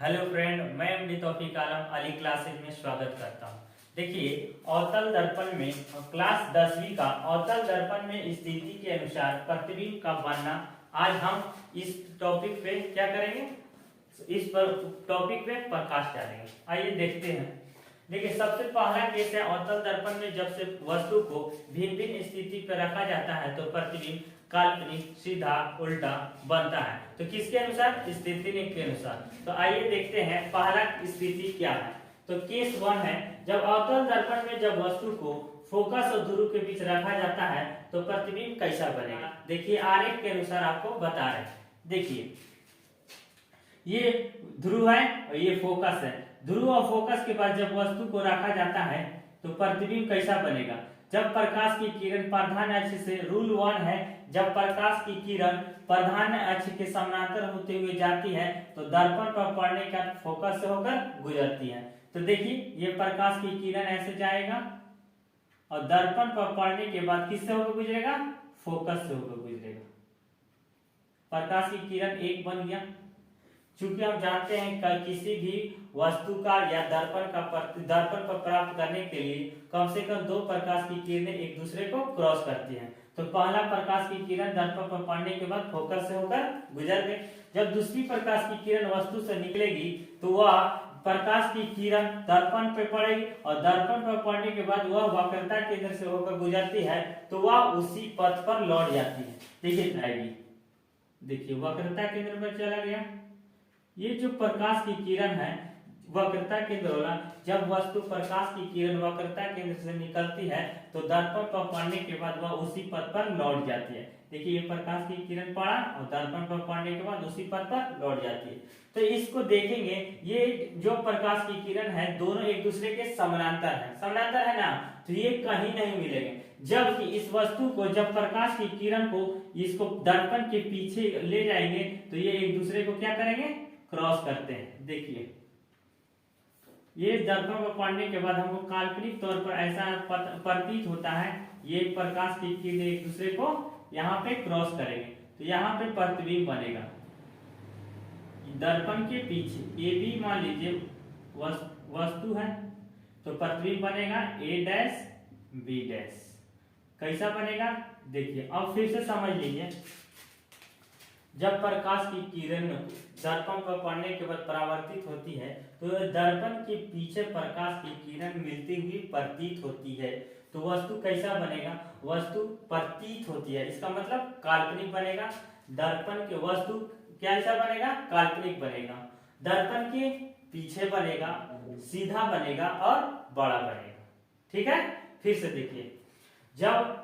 Hello friend, मैं MD तौफीक आलम Ali classes में स्वागत करता हूं। देखिए, अवतल दर्पण में क्लास 10वीं का अवतल दर्पण में स्थिति के अनुसार प्रतिबिंब का बनना। आज हम इस टॉपिक पे क्या करेंगे, इस पर टॉपिक पे प्रकाश डालेंगे। आइए देखते हैं। देखिए, सबसे पहला केस है अवतल दर्पण में जब से वस्तु को भिन्न भिन्न स्थिति पर रखा जाता है तो प्रतिबिंब काल्पनिक, सीधा, उल्टा बनता है। तो किसके अनुसार? स्थिति के अनुसार। तो आइए देखते हैं पहला स्थिति क्या है। तो केस 1 है, जब अवतल दर्पण में जब वस्तु को फोकस और ध्रुव के बीच रखा जाता है तो प्रतिबिंब कैसा बनेगा। देखिए, आरेख के अनुसार आपको बता रहे हैं। देखिए, ये ध्रुव है और ये फोकस है। ध्रुव और फोकस के बाद जब वस्तु को रखा जाता है तो प्रतिबिंब कैसा बनेगा। जब प्रकाश की किरण प्रधान अक्ष से, रूल 1 है, जब प्रकाश की किरण प्रधान अक्ष के समानांतर होते हुए जाती है तो दर्पण पर पड़ने का फोकस से होकर गुजरती है। तो देखिए, ये प्रकाश की किरण ऐसे जाएगा और दर्पण पर पड़ने के बाद किससे होकर गुजरेगा? फोकस से होकर गुजरेगा। प्रकाश की किरण एक बन गया। चूंकि हम जानते हैं कि किसी भी वस्तु का या दर्पण पर प्राप्त करने के लिए कम से कम 2 प्रकाश की किरणें एक दूसरे को क्रॉस करती हैं। तो पहला प्रकाश की किरण दर्पण पर पड़ने के बाद फोकस से होकर गुजर गई। जब दूसरी प्रकाश की किरण वस्तु से निकलेगी तो वह प्रकाश की किरण दर्पण पर पड़ेगी और दर्पण पर पड़ने के बाद वह वक्रता केंद्र से होकर गुजरती है तो वह उसी पथ पर लौट जाती है। देखिए, वक्रता केंद्र पर चला गया। ये जो प्रकाश की किरण है वक्रता केंद्र वाला, जब वस्तु प्रकाश की किरण वक्रता केंद्र से निकलती है तो दर्पण पर पड़ने के बाद वह उसी पथ पर लौट जाती है। देखिए, ये प्रकाश की किरण पड़ा और दर्पण पर पड़ने के बाद उसी पथ पर लौट जाती है। तो इसको देखेंगे, ये जो प्रकाश की किरण है दोनों एक दूसरे के समानांतर है ना, तो ये कहीं नहीं मिलेंगे। जबकि इस वस्तु को जब प्रकाश की किरण को इसको दर्पण के पीछे ले जाएंगे तो ये एक दूसरे को क्या करेंगे? क्रॉस करते हैं। देखिए, ये दर्पण पर पड़ने के बाद हमको काल्पनिक तौर पर ऐसा प्रतीत होता है, ये प्रकाश की किरण एक दूसरे को यहाँ पे क्रॉस करेंगे तो यहाँ पे प्रतिबिंब बनेगा दर्पण के पीछे। ए बी मान लीजिए वस्तु है तो प्रतिबिंब बनेगा ए डैश बी डैश। कैसा बनेगा? देखिए, अब फिर से समझ लीजिए। जब प्रकाश की किरण दर्पण पर पड़ने के बाद परावर्तित होती है तो दर्पण के पीछे प्रकाश की किरण मिलती हुई प्रतीत होती है तो वस्तु कैसा बनेगा? वस्तु प्रतीत होती है, इसका मतलब काल्पनिक बनेगा। दर्पण के वस्तु कैसा बनेगा? काल्पनिक बनेगा। दर्पण के पीछे बनेगा, सीधा बनेगा और बड़ा बनेगा। ठीक है, फिर से देखिए,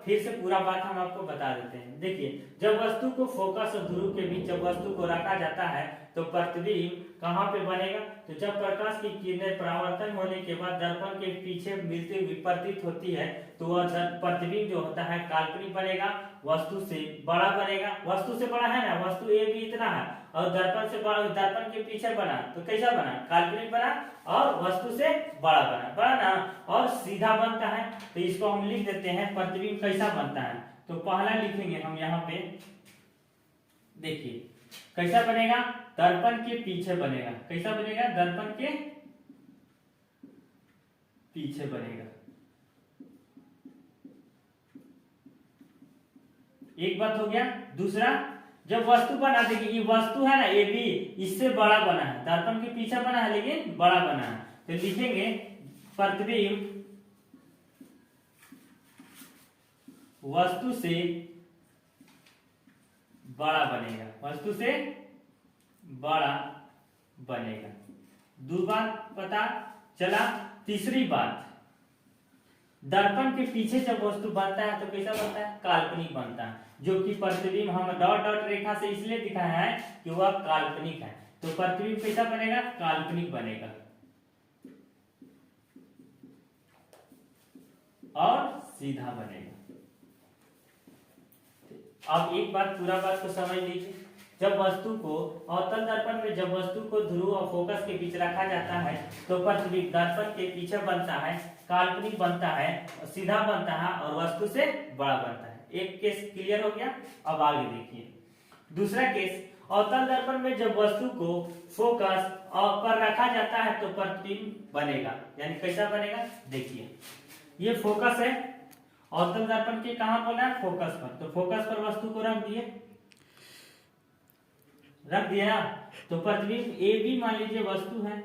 फिर से पूरा बात हम आपको बता देते हैं। देखिए, जब वस्तु को फोकस और ध्रुव के बीच जब वस्तु को रखा जाता है तो प्रतिबिंब कहाँ पे बनेगा? तो जब प्रकाश की किरणें परावर्तन होने के बाद दर्पण के पीछे मिलती हुई प्रतीत होती है तो वह प्रतिबिंब जो होता है काल्पनिक बनेगा, वस्तु से बड़ा बनेगा। वस्तु से बड़ा है ना, वस्तु ए भी इतना है और दर्पण से बड़ा, दर्पण के पीछे बना तो कैसा बना? काल्पनिक बना और वस्तु से बड़ा ना, और सीधा बनता है। तो इसको हम लिख देते हैं प्रतिबिंब कैसा बनता है। तो पहला लिखेंगे हम यहाँ पे। देखिए, कैसा बनेगा? दर्पण के पीछे बनेगा। कैसा बनेगा? दर्पण के पीछे बनेगा। एक बात हो गया। दूसरा, जब वस्तु बना, देखिए ये वस्तु है ना ए बी, इससे बड़ा बना है, दर्पण के पीछे बना है लेकिन बड़ा बना है। तो लिखेंगे प्रतिबिंब वस्तु से बड़ा बनेगा, वस्तु से बड़ा बनेगा। दो बात पता चला। तीसरी बात, दर्पण के पीछे जब वस्तु बनता है तो कैसा बनता है? काल्पनिक बनता है, जो कि प्रतिबिंब हम डॉट डॉट रेखा से इसलिए दिखाया है कि वह काल्पनिक है। तो प्रतिबिंब कैसा बनेगा? काल्पनिक बनेगा और सीधा बनेगा। अब एक बात, पूरा बात को समझ लीजिए। जब वस्तु को अवतल दर्पण में जब वस्तु को ध्रुव और फोकस के बीच रखा जाता है तो प्रतिबिंब दर्पण के पीछे बनता है, काल्पनिक बनता है, सीधा बनता है और वस्तु से बड़ा बनता है। एक केस क्लियर हो गया। अब आगे देखिए दूसरा केस। अवतल दर्पण में जब वस्तु को फोकस पर रखा जाता है तो प्रतिबिंब बनेगा, यानी कैसा बनेगा देखिए, ये फोकस है, अवतल दर्पण के कहां बोला है फोकस पर, तो फोकस पर वस्तु को रख दिए ना, तो प्रतिबिंब ए बी मान लीजिए वस्तु है,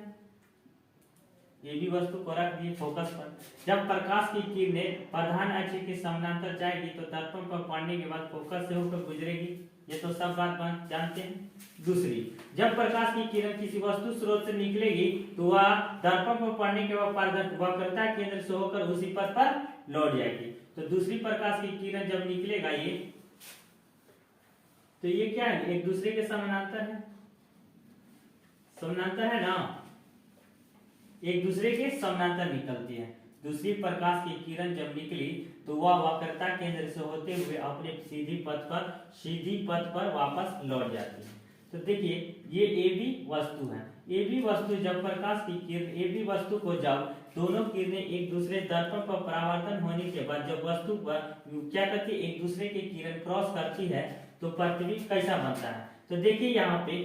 ये भी वस्तु को रख दिए फोकस पर। जब प्रकाश की किरणें प्रधान अक्ष के समानांतर जाएगी तो दर्पण पर पड़ने के बाद फोकस से होकर गुजरेगी, ये तो सब बात जानते हैं। दूसरी, जब प्रकाश की किरण किसी वस्तु स्रोत से निकलेगी तो वह दर्पण पर पड़ने के बाद वक्रता केंद्र से होकर उसी पथ पर लौट जाएगी। तो दूसरी प्रकाश की किरण जब निकलेगा ये, तो ये क्या है, एक दूसरे के समानांतर है, समानांतर है ना, एक दूसरे के समानांतर निकलती है। दूसरी प्रकाश की किरण जब निकली तो वह वक्रता केंद्र से होते हुए अपने सीधी पथ पर वापस लौट जाती है। तो देखिए ये ए बी वस्तु है, ए बी वस्तु जब प्रकाश की किरण ए बी वस्तु को जब दोनों किरणें एक दूसरे दर्पण पर परावर्तन होने के बाद जब वस्तु पर क्या करती है, एक दूसरे की किरण क्रॉस करती है तो प्रतिबिंब कैसा बनता है। तो देखिए यहाँ पे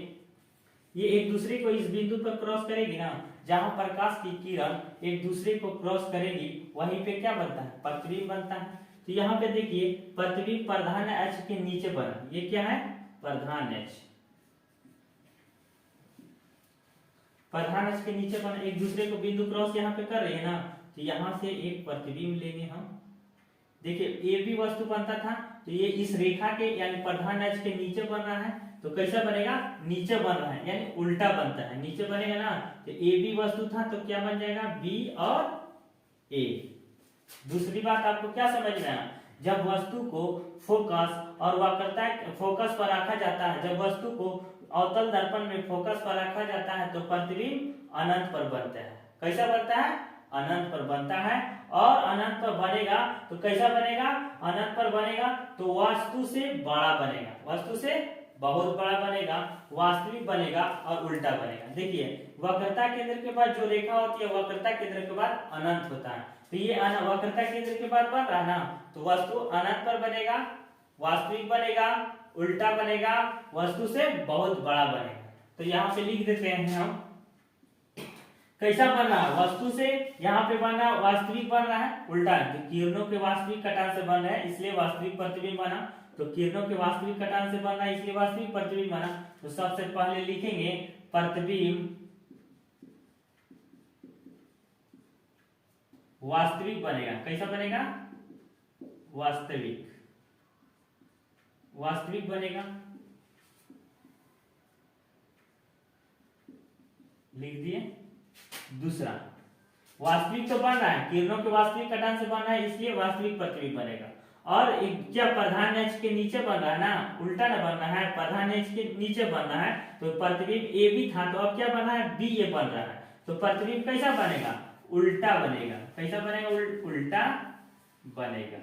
ये एक दूसरे को इस बिंदु पर क्रॉस करेगी ना, जहां प्रकाश की किरण एक दूसरे को क्रॉस करेगी वहीं पे क्या बनता है, प्रतिबिंब बनता है। तो यहाँ पे देखिए प्रतिबिंब प्रधान अक्ष के नीचे बना, ये क्या है प्रधान अक्ष, प्रधान अक्ष के नीचे बना, एक दूसरे को बिंदु क्रॉस यहाँ पे कर रही है ना, तो यहाँ से एक प्रतिबिंब लेंगे हम। देखिए ए बी वस्तु बनता था तो ये इस रेखा के यानी प्रधान अक्ष के नीचे बन रहा है, तो कैसा बनेगा, नीचे बन रहा है यानी उल्टा बनता है, नीचे बनेगा ना, तो ए बी वस्तु था तो क्या बन जाएगा बी और ए। दूसरी बात आपको क्या समझ में आया, जब वस्तु को फोकस और वक्रता फोकस पर रखा जाता है, जब वस्तु को अवतल दर्पण में फोकस पर रखा जाता है तो प्रतिबिंब अनंत पर बनता है, कैसा बनता है, अनंत पर बनता है। और अनंत पर बनेगा तो कैसा बनेगा, अनंत पर बनेगा तो वस्तु से बड़ा बनेगा, वस्तु से बहुत बड़ा बनेगा, वास्तविक बनेगा और उल्टा बनेगा। देखिए वक्रता केंद्र के बाद जो रेखा होती है वक्रता केंद्र के बाद अनंत होता है, तो ये वक्रता केंद्र के बाद बन रहा ना, तो वस्तु अनंत पर बनेगा, वास्तविक बनेगा, उल्टा बनेगा, वस्तु से बहुत बड़ा बनेगा। तो यहाँ पे लिख देते हैं हम कैसा बन रहा है, वस्तु से यहाँ पे बन रहा है वास्तविक बन रहा है, उल्टा है, तो किरणों के वास्तविक कटान से बन रहा है इसलिए वास्तविक प्रतिबिंब बना, तो किरणों के वास्तविक कटान से बन रहा है इसलिए वास्तविक प्रतिबिंब बना। तो सबसे पहले लिखेंगे प्रतिबिंब वास्तविक बनेगा, कैसा बनेगा, वास्तविक, वास्तविक बनेगा, लिख दिए। दूसरा वास्तविक तो बन रहा है, किरणों के वास्तविक कटान से बन रहा है इसलिए वास्तविक प्रतिबिंब बनेगा। और क्या प्रधान अक्ष के नीचे बन रहा है ना, उल्टा ना बन रहा है, प्रधान अक्ष के नीचे बन रहा है तो प्रतिबिंब ए बी था तो अब क्या बन रहा है बी ए बन रहा है, तो प्रतिबिंब कैसा बनेगा, उल्टा बनेगा, कैसा बनेगा, उल्टा बनेगा,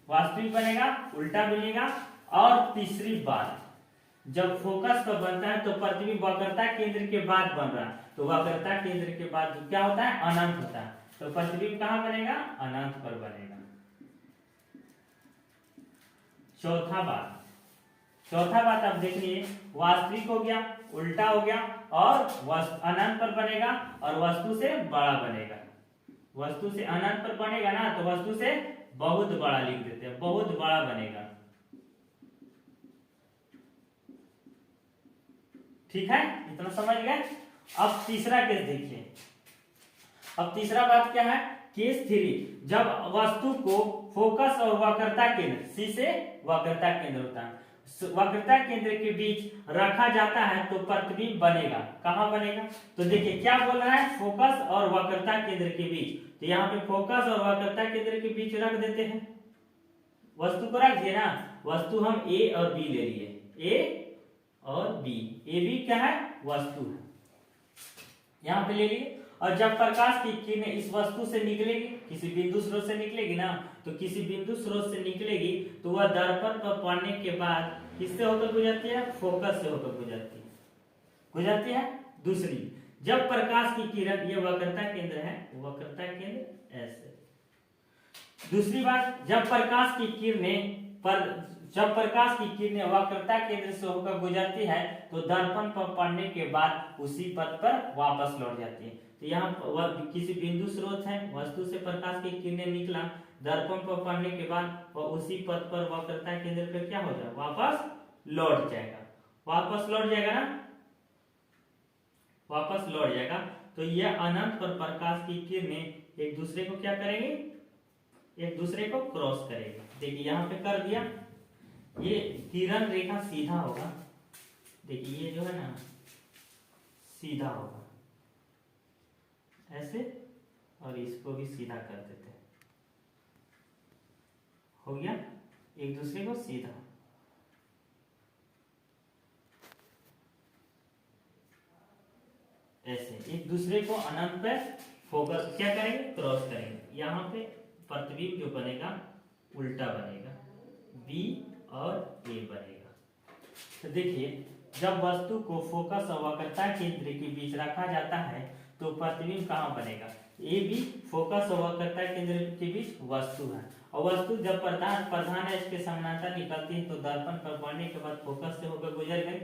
वास्तविक बनेगा, उल्टा बनेगा। और तीसरी बात, जब फोकस पर बनता है तो प्रतिबिंब वक्रता केंद्र के बाद बन रहा है, तो वक्रता केंद्र के बाद क्या होता है, अनंत होता है, तो प्रतिबिंब कहां बनेगा, अनंत पर बनेगा। चौथा बात अब देखिए वास्तविक हो गया, उल्टा हो गया और अनंत पर बनेगा और वस्तु से बड़ा बनेगा, वस्तु से अनंत पर बनेगा ना तो वस्तु से बहुत बड़ा लिख देते हैं, बहुत बड़ा बनेगा, ठीक है, इतना समझ गए। अब तीसरा केस देखिए, अब तीसरा बात क्या है, केस 3, जब वस्तु को फोकस और वक्रता केंद्र, सी से वक्रता केंद्र होता है, वक्रता केंद्र के बीच रखा जाता है तो प्रतिबिंब बनेगा, कहां बनेगा, तो देखिए क्या बोल रहा है, फोकस और वक्रता केंद्र के बीच, तो यहाँ पे फोकस और वक्रता केंद्र के बीच रख देते हैं, वस्तु को रख दिए ना, वस्तु हम ए और बी ले लिए, ए और बी, ए बी क्या है, वस्तु है, यहाँ पे ले लिए। और जब प्रकाश की किरणें इस वस्तु से निकलेगी, किसी बिंदु स्रोत से निकलेगी ना, तो किसी बिंदु स्रोत से निकलेगी तो वह दर्पण पर पड़ने के बाद किससे होकर गुजरती है, फोकस से होकर गुजरती है। दूसरी, जब प्रकाश की किरण, ये वक्रता केंद्र है, वक्रता केंद्र ऐसे। दूसरी बात, जब प्रकाश की किरणें पर जब प्रकाश की किरणें वक्रता केंद्र से होकर गुजरती है तो दर्पण पर पड़ने के बाद उसी पथ पर वापस लौट जाती है। तो यहाँ किसी बिंदु स्रोत है, वस्तु से प्रकाश की किरणें निकला, दर्पण पर पड़ने के बाद वह उसी पथ पर वक्रता केंद्र पे क्या हो जाएगा, वापस लौट जाएगा। वापस लौट जाएगा ना, वापस लौट जाएगा। तो यह अनंत पर प्रकाश की किरणें एक दूसरे को क्या करेंगे, एक दूसरे को क्रॉस करेंगे। देखिए यहाँ पे कर दिया, ये किरण रेखा सीधा होगा, देखिए ये जो है ना सीधा होगा ऐसे, और इसको भी सीधा कर देते हैं, हो गया एक दूसरे को सीधा। ऐसे एक दूसरे को अनंत पे फोकस क्या करेंगे, क्रॉस करेंगे। यहाँ पे प्रतिबिंब जो बनेगा उल्टा बनेगा, बी और ए बनेगा। तो देखिए जब वस्तु को फोकस और वक्रता केंद्र के बीच रखा जाता है तो प्रतिबिंब कहाँ बनेगा, ए बी फोकस और वक्रता केंद्र के बीच वस्तु है, और वस्तु जब प्रधान एच के समानांतर निकलती है तो दर्पण पर पड़ने के बाद फोकस से होकर गुजर गई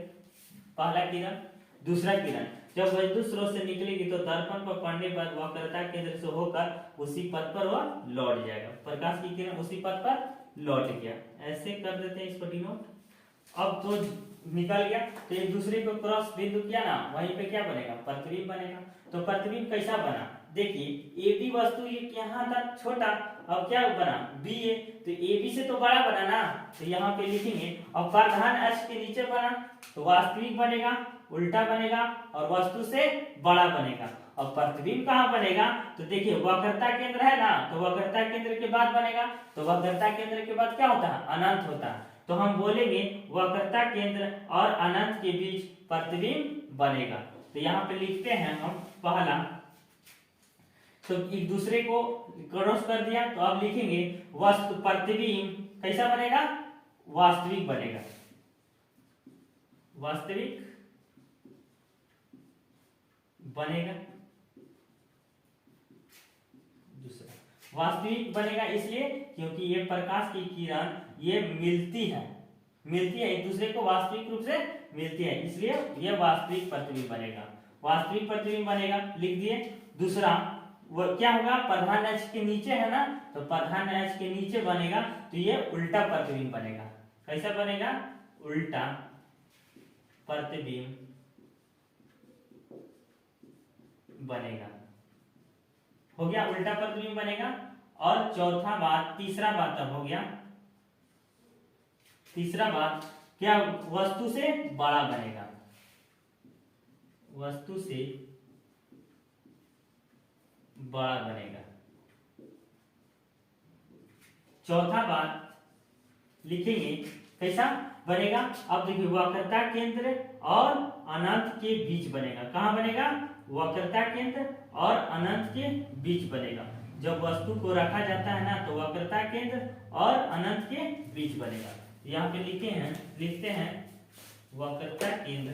पहला किरण। दूसरा किरण जब वस्तु स्रोत से निकलेगी तो दर्पण पर पड़ने के बाद वक्रता केंद्र से होकर उसी पथ पर वह लौट जाएगा, प्रकाश की किरण उसी पथ पर लौट गया। ऐसे कर देते हैं इसको डिनोट। अब तो निकल गया तो एक दूसरे को क्रॉस बिंदु किया ना, वहीं पे क्या बनेगा, प्रतिबिंब बनेगा। तो प्रतिबिंब कैसा बना, देखिए ए बी वस्तु ये यहाँ था छोटा, अब क्या बना बी ए, तो ए बी से तो बड़ा बना ना, तो यहाँ पे लिखेंगे। और प्रधान एच के नीचे बना तो वास्तविक बनेगा, उल्टा बनेगा, और वस्तु से बड़ा बनेगा। और प्रतिबिंब कहाँ बनेगा, तो देखिए वक्रता केंद्र है ना, तो वक्रता केंद्र के बाद बनेगा, तो वक्रता केंद्र के बाद क्या होता है, अनंत होता है। तो हम बोलेंगे वक्रता केंद्र और अनंत के बीच प्रतिबिंब बनेगा। तो यहाँ पे लिखते हैं हम पहला, तो एक दूसरे को क्रॉस कर दिया, तो अब लिखेंगे वस्तु प्रतिबिंब कैसा बनेगा, वास्तविक बनेगा, वास्तविक बनेगा। दूसरा वास्तविक बनेगा इसलिए क्योंकि ये प्रकाश की किरण ये मिलती है एक दूसरे को, वास्तविक रूप से मिलती है, इसलिए ये वास्तविक प्रतिबिंब बनेगा, वास्तविक प्रतिबिंब बनेगा, लिख दिए। दूसरा वो क्या होगा, प्रधान एच के नीचे है ना, तो प्रधान एच के नीचे बनेगा तो ये उल्टा प्रतिबिंब बनेगा। कैसा बनेगा, उल्टा प्रतिबिंब बनेगा, हो गया उल्टा प्रतिबिंब बनेगा। और चौथा बात, तीसरा बात अब हो गया, तीसरा बात क्या, वस्तु से बड़ा बनेगा, वस्तु से बड़ा बनेगा। चौथा बात लिखेंगे कैसा बनेगा, अब देखिए वक्रता केंद्र और अनंत के बीच बनेगा। कहां बनेगा, वक्रता केंद्र और अनंत के बीच बनेगा। जब वस्तु को रखा जाता है ना तो वक्रता केंद्र और अनंत के बीच बनेगा। यहाँ पे लिखते हैं वक्रता केंद्र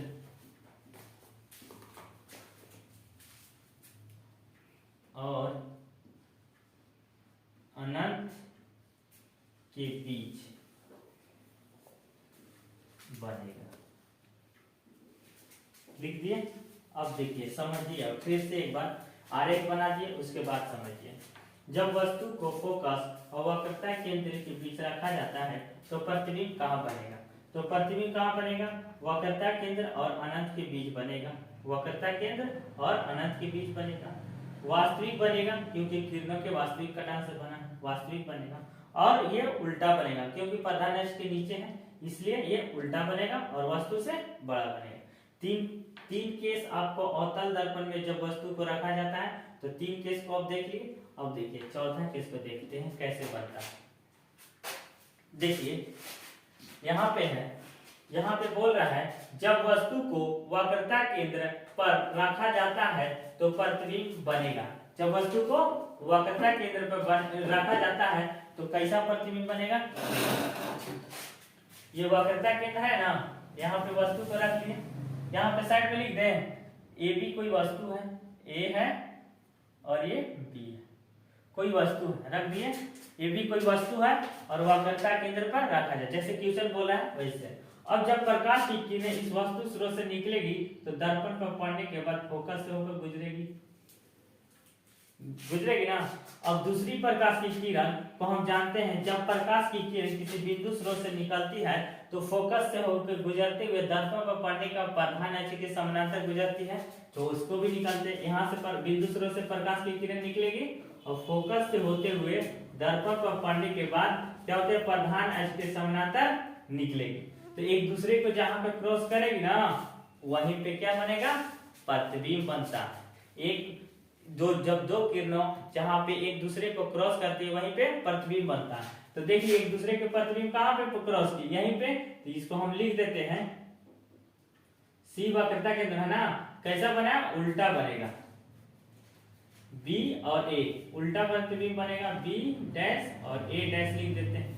और अनंत के बीच बनेगा, लिख दिए। अब देखिए समझिए, फिर से एक बार आरेख बना दिए, उसके बाद समझिए। जब वस्तु को फोकस और वक्रता केंद्र के बीच रखा जाता है तो प्रतिबिंब कहाँ बनेगा, तो प्रतिबिंब कहाँ बनेगा, वक्रता केंद्र और अनंत के बीच बनेगा, वक्रता केंद्र और अनंत के बीच बनेगा। वास्तविक बनेगा क्योंकि किरणों के वास्तविक कटान से बना है, वास्तविक बनेगा। और ये उल्टा बनेगा क्योंकि प्रधान एच के नीचे है, इसलिए ये उल्टा बनेगा और वस्तु से बड़ा बनेगा। तीन केस आपको अवतल दर्पण में जब वस्तु को रखा जाता है तो तीन केस को आप देख लिए। अब देखिए चौथा केस को देखते हैं कैसे बनता है। देखिए यहाँ पे है, यहाँ पे बोल रहा है जब वस्तु को वक्रता केंद्र पर रखा जाता है तो प्रतिबिंब बनेगा। जब वस्तु को वक्रता केंद्र पर रखा जाता है तो कैसा प्रतिबिंब बनेगा, ये वक्रता केंद्र है ना, यहाँ पे वस्तु को रख लिए, यहाँ पे साइड में लिख दें ए बी कोई वस्तु है, ए है और ये बी है, कोई वस्तु है, रख दिए, ये भी कोई वस्तु है और वक्रता केंद्र पर रखा जाए, जैसे क्वेश्चन बोला है वैसे। अब जब प्रकाश की किरणें इस वस्तु स्रोत से निकलेगी तो दर्पण पर पड़ने के बाद फोकस से होकर गुजरेगी ना। अब दूसरी प्रकाश की किरण को हम जानते हैं, जब प्रकाश की किरण किसी बिंदु स्रोत से निकलती है तो फोकस से होकर गुजरते हुए दर्पण पर पड़ने का प्रधान अक्ष के समानांतर गुजरती है, तो उसको भी निकालते हैं। यहाँ से बिंदु स्रोत से प्रकाश की किरण निकलेगी और फोकस से होते हुए दर्पण पर पड़ने के बाद क्या होते हैं, प्रधान अक्ष के समानांतर निकलेगी। तो एक दूसरे को जहां पे क्रॉस करेगी ना वहीं पे क्या बनेगा, प्रतिबिंब बनता है। एक जब दो किरणों जहां पे एक दूसरे को क्रॉस करती है वहीं पे प्रतिबिंब बनता है। तो देखिए एक दूसरे के प्रतिबिंब कहां पे क्रॉस की, यहीं पे, तो इसको हम लिख देते हैं सी वक्रता केंद्र है ना, कैसा बना, उल्टा बनेगा, बी और ए उल्टा प्रतिबिंब बनेगा, बी डैश और ए डैश लिख देते हैं।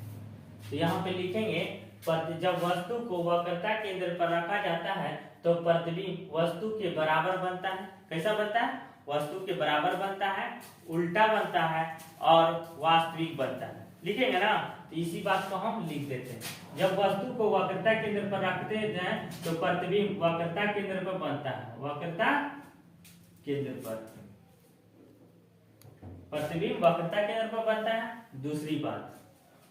तो यहाँ पे लिखेंगे जब वस्तु को वक्रता केंद्र पर रखा जाता है तो प्रतिबिंब वस्तु के बराबर बनता है। कैसा बनता है, वस्तु के बराबर बनता है, उल्टा बनता है और वास्तविक बनता है। लिखेंगे ना, तो इसी बात को हम लिख देते हैं। जब वस्तु को वक्रता केंद्र पर रखते हैं तो प्रतिबिंब वक्रता केंद्र पर बनता है, वक्रता केंद्र पर प्रतिबिंब वक्रता केंद्र पर बनता है। दूसरी बात,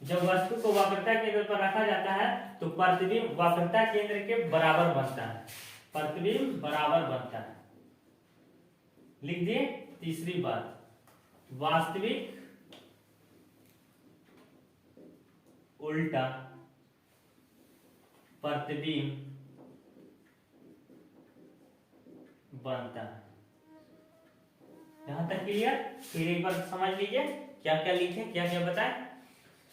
जब वस्तु को वक्रता केंद्र पर रखा जाता है तो प्रतिबिंब वक्रता केंद्र के बराबर बनता है, प्रतिबिंब बराबर बनता है, लिख दिए। तीसरी बात, वास्तविक उल्टा प्रतिबिंब बनता है। यहां तक क्लियर? फिर एक बार समझ लीजिए क्या क्या लिखे, क्या क्या बताएं।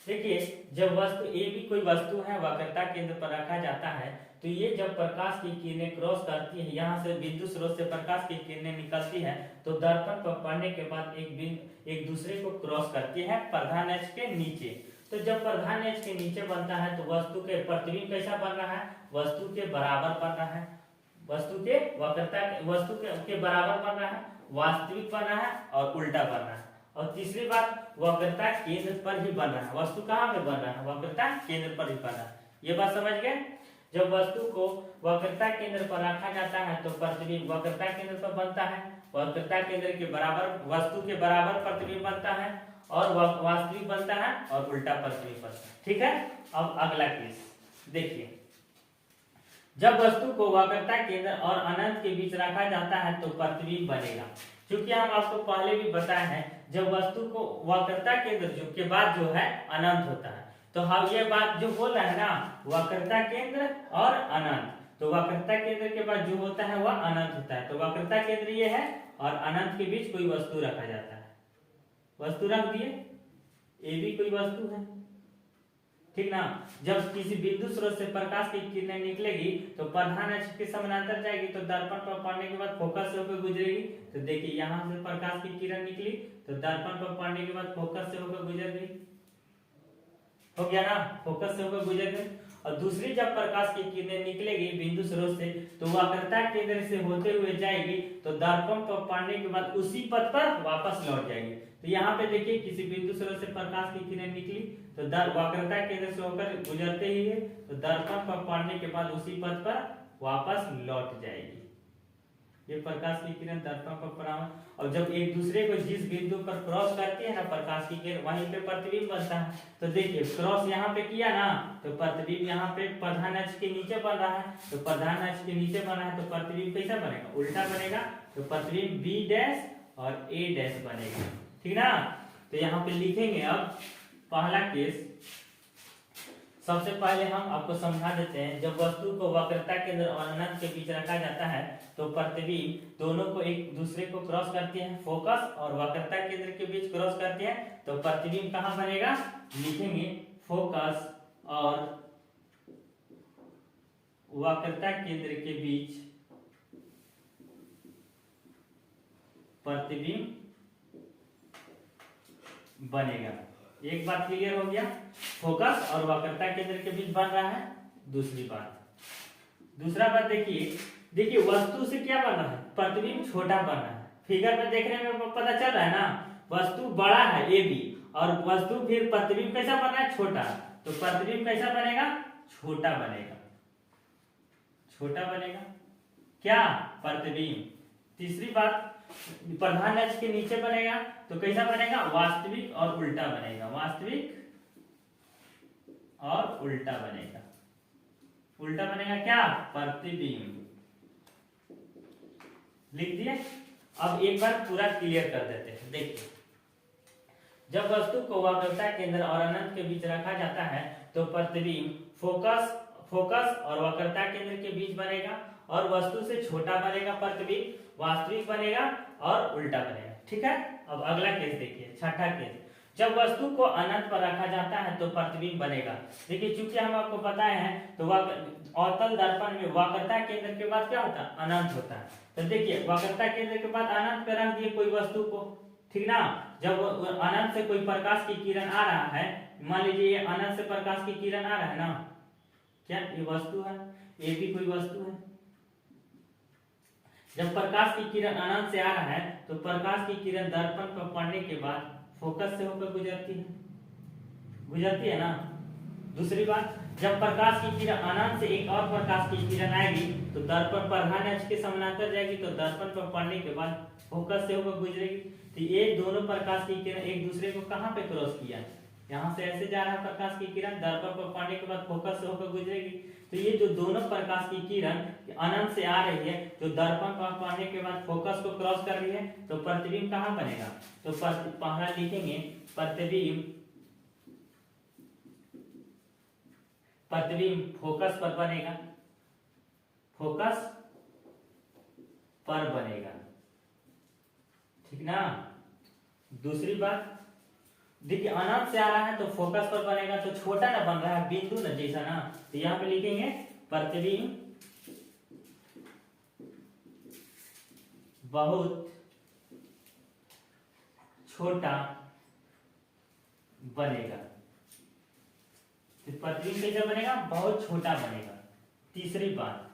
देखिए जब वस्तु ए भी कोई वस्तु है वक्रता केंद्र पर रखा जाता है तो ये जब प्रकाश की किरणें क्रॉस करती है, यहाँ से बिंदु स्रोत से प्रकाश की किरणें निकलती है तो दर्पण पर पड़ने के बाद एक दूसरे को क्रॉस करती है प्रधान अक्ष के नीचे। तो जब प्रधान अक्ष के नीचे बनता है तो वस्तु के प्रतिबिंब कैसा बन रहा है, वस्तु के बराबर बन रहा है, वस्तु के वक्रता वस्तु के बराबर बन रहा है, वास्तविक बन रहा है और उल्टा बन रहा है। और तीसरी बात, वक्रता केंद्र पर ही बन रहा है। वस्तु कहाँ पे बन रहा है, वक्रता केंद्र पर ही बन रहा है। ये बात समझ गए। जब वस्तु को वक्रता केंद्र पर रखा जाता है तो प्रतिबिंब वक्रता केंद्र पर बनता है, वक्रता केंद्र के बराबर वस्तु के बराबर प्रतिबिंब बनता है और वास्तविक बनता है और उल्टा प्रतिबिंब बनता है। ठीक है। अब अगला केस देखिए, जब वस्तु को वक्रता केंद्र और अनंत के बीच रखा जाता है तो प्रतिबिंब बनेगा। क्योंकि हम आपको पहले भी बताए हैं, जब वस्तु को वक्रता केंद्र के बाद जो है अनंत होता है, तो हम ये बात जो बोल रहे हैं ना, वक्रता केंद्र और अनंत, तो वक्रता केंद्र के बाद जो होता है वह अनंत होता है। तो वक्रता केंद्र ये है और अनंत के बीच कोई वस्तु रखा जाता है, वस्तु रख दिए, ये भी कोई वस्तु है, ठीक ना। जब किसी बिंदु स्रोत से प्रकाश की किरणें निकलेगी तो प्रधान अक्ष के समानांतर जाएगी तो दर्पण पर पड़ने के बाद फोकस से होकर गुजरेगी। तो देखिए यहाँ से प्रकाश की किरण निकली तो दर्पण पर पड़ने के बाद फोकस से होकर गुजर गई, हो गया ना, फोकस से होकर गुजर गई। और दूसरी जब प्रकाश की किरणें निकलेगी बिंदु स्रोत से तो वक्रता केंद्र से होते हुए जाएगी तो दर्पण पर पड़ने के बाद उसी पथ पर वापस लौट जाएगी। तो यहाँ पे देखिए किसी बिंदु स्रोत से प्रकाश की किरण निकली तो वक्रता केंद्र से होकर गुजरते ही है तो दर्पण पर पड़ने के बाद उसी पथ पर वापस लौट जाएगी। ये प्रकाश की किरण दर्पण पर पड़ा, और जब एक दूसरे को जिस बिंदु पर क्रॉस करती है ना प्रकाश की किरण, वहीं पे प्रतिबिंब बनता है। तो देखिए क्रॉस यहाँ पे किया ना तो प्रतिबिंब यहाँ पे प्रधान अक्ष के नीचे बन रहा है, तो प्रधान अक्ष के नीचे बना है तो प्रतिबिंब कैसा बनेगा, उल्टा बनेगा। तो प्रतिबिंब बी डैश और ए डैश बनेगा, ठीक ना। तो यहाँ पे लिखेंगे अब पहला केस। सबसे पहले हम आपको समझा देते हैं, जब वस्तु को वक्रता केंद्र और अनंत के बीच रखा जाता है तो प्रतिबिंब दोनों को एक दूसरे को क्रॉस करते हैं, फोकस और वक्रता केंद्र के बीच क्रॉस करते हैं। तो प्रतिबिंब कहाँ बनेगा, लिखेंगे फोकस और वक्रता केंद्र के बीच प्रतिबिंब बनेगा। एक बात क्लियर हो गया, फोकस और वक्रता केंद्र के बीच बन रहा है। दूसरी बात देखिए वस्तु से क्या बन रहा है, प्रतिबिंब छोटा बन रहा है। फिगर में देखने में पता चल रहा है ना, वस्तु बड़ा है ए बी और वस्तु फिर प्रतिबिंब कैसा बन रहा है छोटा, तो प्रतिबिंब कैसा बनेगा, छोटा बनेगा, छोटा बनेगा क्या, प्रतिबिंब। तीसरी बात प्रधान अक्ष के नीचे बनेगा तो कैसा बनेगा, वास्तविक और उल्टा बनेगा, वास्तविक और उल्टा बनेगा, उल्टा बनेगा क्या, प्रतिबिंब। लिख दिए। अब एक बार पूरा क्लियर कर देते हैं। देखिए जब वस्तु को वक्रता केंद्र और अनंत के बीच रखा जाता है तो प्रतिबिंब फोकस और वक्रता केंद्र के बीच बनेगा और वस्तु से छोटा बनेगा, प्रतिबिंब वास्तविक बनेगा और उल्टा बनेगा। ठीक है। अब अगला केस देखिए, छठा केस, जब वस्तु को अनंत पर रखा जाता है तो प्रतिबिंब बनेगा। देखिए चूंकि हम आपको बताए हैं तो अवतल दर्पण में वक्रता केंद्र के बाद क्या होता है, अनंत होता है। तो देखिए वक्रता केंद्र के बाद अनंत पे रख दिए कोई वस्तु को, ठीक ना। जब अनंत से कोई प्रकाश की किरण आ रहा है, मान लीजिए ये अनंत से प्रकाश की किरण आ रहा है ना, क्या ये वस्तु है, ये भी कोई वस्तु है। जब प्रकाश की किरण अनंत से आ रहा है तो प्रकाश की किरण दर्पण पर पड़ने के बाद फोकस से होकर गुजरती है ना। दूसरी बात, जब प्रकाश की किरण अनंत से एक और प्रकाश की किरण आएगी तो दर्पण प्रधान अक्ष के समानांतर जाएगी तो दर्पण पर पड़ने के बाद फोकस से होकर गुजरेगी। तो ये दोनों प्रकाश की किरण एक दूसरे को कहां पे क्रॉस किया, यहाँ से ऐसे जा रहा है प्रकाश की किरण, दर्पण पर पड़ने के बाद फोकस से होकर गुजरेगी। तो ये जो दोनों प्रकाश की किरण अनंत से आ रही है जो दर्पण पर पड़ने के बाद फोकस को क्रॉस कर रही है तो प्रतिबिंब कहाँ बनेगा, तो पहला लिखेंगे प्रतिबिंब फोकस पर बनेगा, फोकस पर बनेगा, ठीक ना। दूसरी बात देखिए अनंत से आ रहा है तो फोकस पर बनेगा तो छोटा ना बन रहा है, बिंदु ना जैसा ना, तो यहां पे लिखेंगे प्रतिबिंब बहुत छोटा बनेगा। प्रतिबिंब कैसे बनेगा, बहुत छोटा बनेगा। तीसरी बात,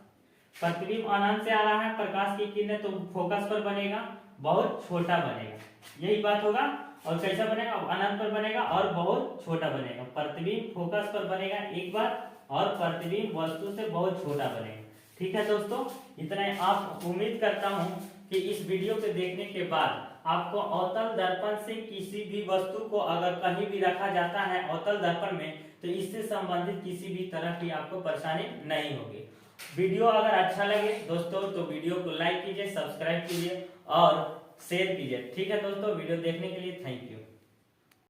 प्रतिबिंब अनंत से आ रहा है प्रकाश की किरण तो फोकस पर बनेगा, बहुत छोटा बनेगा, यही बात होगा। और कैसा बनेगा, अनंत पर बनेगा और बहुत छोटा बनेगा। प्रतिबिंब फोकस पर बनेगा एक बार और प्रतिबिंब वस्तु से बहुत छोटा बनेगा। ठीक है दोस्तों, इतना आप उम्मीद करता हूं कि इस वीडियो को देखने के बाद आपको अवतल दर्पण से किसी भी वस्तु को अगर कहीं भी रखा जाता है अवतल दर्पण में तो इससे संबंधित किसी भी तरह की आपको परेशानी नहीं होगी। वीडियो अगर अच्छा लगे दोस्तों तो वीडियो को लाइक कीजिए, सब्सक्राइब कीजिए और शेयर कीजिए। ठीक है दोस्तों, वीडियो देखने के लिए थैंक यू।